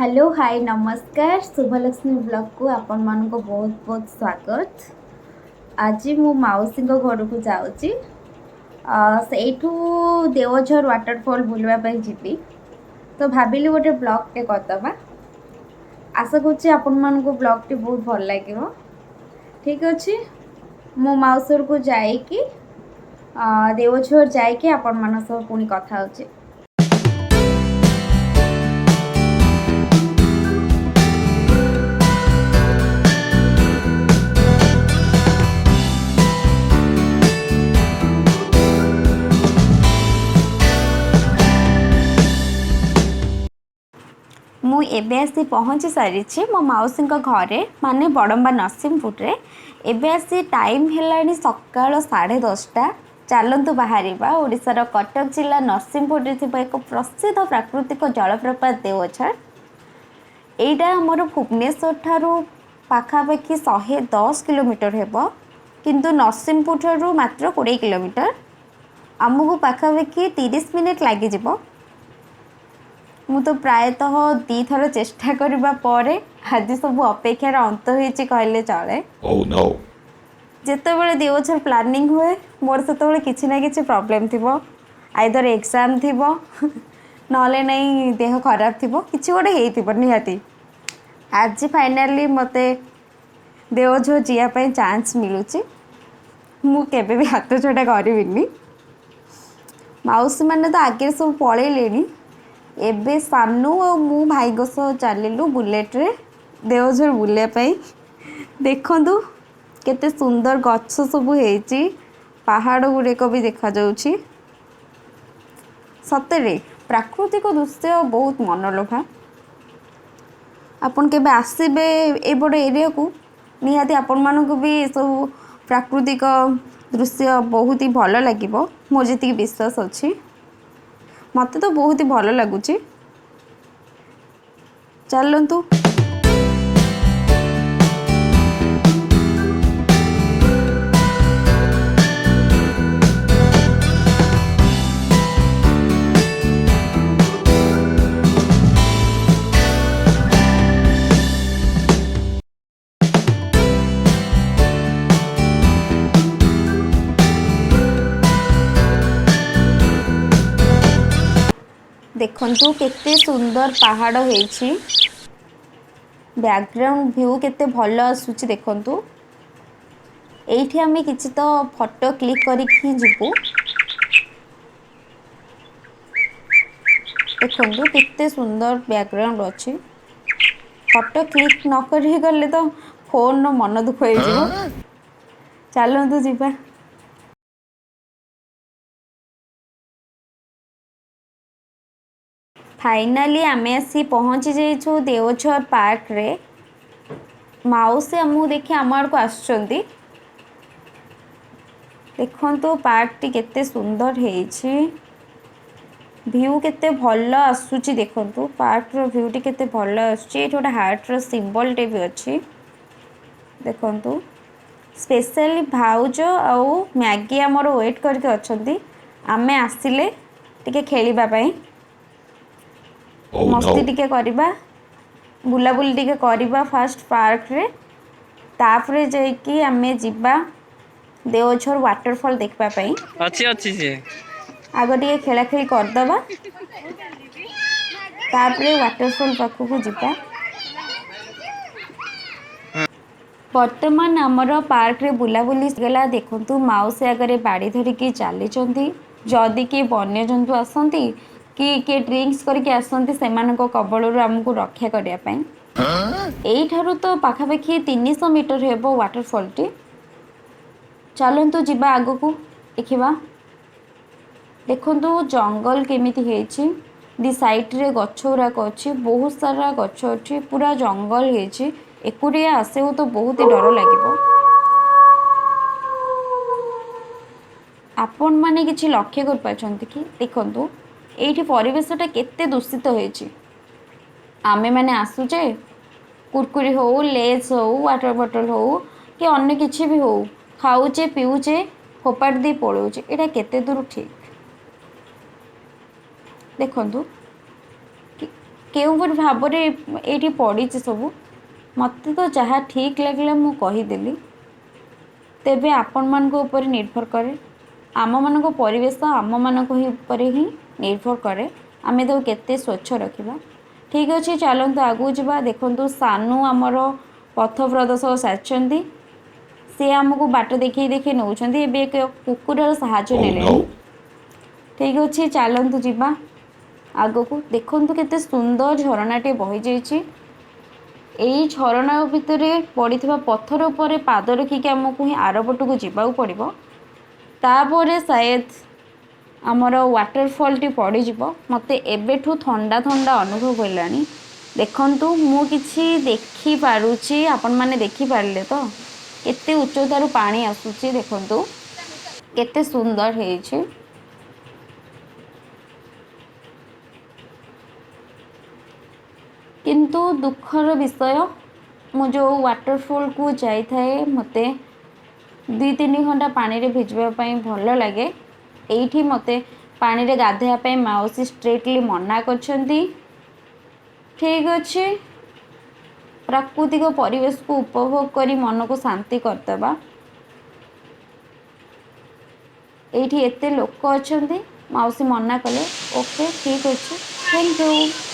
Hello hi नमस्कार Shubhalakshmi blog को आपण मान को बहुत बहुत स्वागत। आज मु माउसी घर को जाऊँगी सेठू देवझर वाटरफॉल बुलवाई जी। तो भाविली गोटे ब्लॉग टे करदबा। आशा करुँच आपण मान को ब्लॉग टी बहुत भल लगे। ठीक अच्छे मो माउसी को जाइकी देवझर जाइकी आपण मान सब पुणी कथा होची। मु एबे आसी पहुँची सारी मो माउसी घरे माने बड़म्बा नरसिंहपुर रे। एबे आसी टाइम हेलानी सकाळ 10:30। चलतु बाहर ओडिशार कटक जिला नरसिंहपुर रे थिबा एक प्रसिद्ध प्राकृतिक जलप्रपात देवझर। एटा आमर भुवनेश्वर ठारू पाखापाखि 110 किलोमीटर हेबो, किंतु नरसिंहपुर ठारू मात्र 20 किलोमीटर। आमको पाखापाखि 30 मिनिट लगी जिवो। मु तो प्रायतः 2 थर चेष्टा करबा परे आज सब अपेक्षार अंत होइछि कहले चले। Oh no. जेतेबेले देवझर प्लानिंग हुए मोर सेतेबेले किछि ना किछि प्रॉब्लम थिबो, आइदर एग्जाम थिबो नले नहीं देह खराब थिबो, किछि गोटे हेइथिबो निहाती। आज फाइनली मते देवझर जिया पय चांस मिलुछि। मु केबे भी हाथ छोटा करबिनी। माउसी माने तो आगे सब पळेलेनी। एबे सानू और मु भाई सह चलू बुलेट रे देवझर बुले पाई। देखंतु केते सुंदर गछ सब हेची, पहाड़ गुड़िक भी देखा जाउछि। सतरे प्राकृतिक दृश्य बहुत मनलोभा। आपन केबे आसीबे ए बड़ एरिया को निहाती आपण मानक भी सब प्राकृतिक दृश्य बहुत ही भल लागिबो। मोर जति विश्वास अछि, मत तो बहुत ही भल लगुच। चलतु देखंतु केते सुंदर पहाड़ हेछि, बैकग्राउंड व्यू केते भल आसुछि। देखंतु एइठी आमे किछि तो फोटो क्लिक करिकि जिवु। देखंतु केते सुंदर बैकग्राउंड अछि। फोटो क्लिक न करि गले तो फोन नो मन दुख होई जिवो। चलंतु जिबा। फाइनाली आमे आसी पहुँची जाइछु देवझर पार्क रे। माउसी आमु देखि आमार को आछंती। देखंतु पार्क टी केते सुंदर हेछि, व्यू केते भल आसुछि। देखंतु पार्क रो व्यू टी केते भल आसुछि। एठी गोटे हार्ट रो सिंबल टे भी अछि। देखंतु स्पेशली भाउज आउ मैगी आमर वेट करके अछंती आमे आसिले टिके खेलिबा पई। Oh मस्ती no. टिके करिबा, बुलाबुली टिके करिबा फास्ट पार्क रे। तापरे जाइकी आमे जिबा देवझर वाटरफॉल देखबा पई। अच्छी अच्छी जी। आगो टिके खेला खेली करदबा, तापरे वाटरफॉल पाखु को जिबा। वर्तमान आमर पार्क रे बुलाबुली गला। देखंतु माउसी आगरे बाड़ी धरिकी चलीचंती। जदि कि वन्य जंतु आसंती कि ड्रिंक्स करके आसंती सेमानको कबळरू हमकु रक्षा करिया पई। एई ठारू तो पाखापाखि 300 मीटर हेबो वाटरफॉल टी। चलंतु जिबा आगो को देखिबा। देखंतु जंगल केमिति हेछि, दी साइड रे गछ उराक अछि, बहुत सारा गछ अछि, पूरा जंगल हेछि। एकुरिया आसेउ तो बहुत ही डर लागिबो। आपण माने किछि लक्ष्य कर पाछंती कि देखंतु एइठी परिवेशटा केते दूषित हेछि। आमे माने आसुचे कुरकुरी हो, लेस हो, वाटर बॉटल हो कि अन्य किछि भी हो, खाउचे पिउचे फोपाड़ दी पळौचे। एटा केते दूर ठीक? देखंतु କେଉଁପରି ଭାବରେ ଏଇଠି ପଡ଼ିଛି ସବୁ ମୋତେ ତ ଯାହା ଠିକ୍ ଲାଗିଲା ମୁଁ କହିଦେଲି। ତେବେ ଆପଣମାନଙ୍କ ଉପରେ ନିର୍ଭର କରେ, ଆମମାନଙ୍କ ପରିବେଶ ଆମମାନଙ୍କ ଉପରେ ହିଁ ନିର୍ଭର କରେ ଆମେ ତାକୁ କେତେ ସ୍ୱଚ୍ଛ ରଖିବା। ଠିକ୍ ଅଛି, ଚାଲନ୍ତୁ ଆଗକୁ ଯିବା। ଦେଖନ୍ତୁ ସାନୁ ଆମର ପଥ ପ୍ରଦର୍ଶକ ସାରିଛନ୍ତି, ସେ ଆମକୁ ବାଟ ଦେଖେଇ ଦେଖେଇ ନେଉଛନ୍ତି। ଏବେ ଏକ କୁକୁରର ସାହାଯ୍ୟ Oh ନେଲେଣି। no. ଠିକ୍ ଅଛି, ଚାଲନ୍ତୁ ଯିବା ଆଗକୁ। ଦେଖନ୍ତୁ କେତେ ସୁନ୍ଦର ଝରଣାଟେ ବହିଯାଇଛି। ଏଇ ଝରଣା ଭିତରେ ପଡ଼ିଥିବା ପଥର ଉପରେ ପାଦ ରଖିକି ଆମକୁ ହିଁ ଆରପଟକୁ ଯିବାକୁ ପଡ଼ିବ। ତାପରେ ସାୟଦ ଆମର ୱାଟରଫଲଟି ପଡ଼ିଯିବ। ମୋତେ ଏବେଠୁ ଥଣ୍ଡା ଥଣ୍ଡା ଅନୁଭବ ହେଲାଣି। ଦେଖନ୍ତୁ ମୁଁ କିଛି ଦେଖିପାରୁଛି, ଆପଣମାନେ ଦେଖିପାରିଲେ ତ କେତେ ଉଚ୍ଚତାରୁ ପାଣି ଆସୁଛି। ଦେଖନ୍ତୁ କେତେ ସୁନ୍ଦର ହେଇଛି। କିନ୍ତୁ ଦୁଃଖର ବିଷୟ, ମୁଁ ଯେଉଁ ୱାଟରଫଲକୁ ଯାଇଥାଏ ମୋତେ 2-3 ଘଣ୍ଟା ପାଣିରେ ଭିଜିବା ପାଇଁ ଭଲ ଲାଗେ। ଏଇଠି ମୋତେ ପାଣିରେ ଗାଧୋଇବା ପାଇଁ ମାଉସୀ ଷ୍ଟ୍ରିକ୍ଟଲି ମନା କରିଛନ୍ତି। ଠିକ୍ ଅଛି, ପ୍ରାକୃତିକ ପରିବେଶକୁ ଉପଭୋଗ କରି ମନକୁ ଶାନ୍ତି କରିଦେବା। ଏଇଠି ଏତେ ଲୋକ ଅଛନ୍ତି, ମାଉସୀ ମନା କଲେ। ଓକେ, ଠିକ୍ ଅଛି, ଥ୍ୟାଙ୍କ ୟୁ।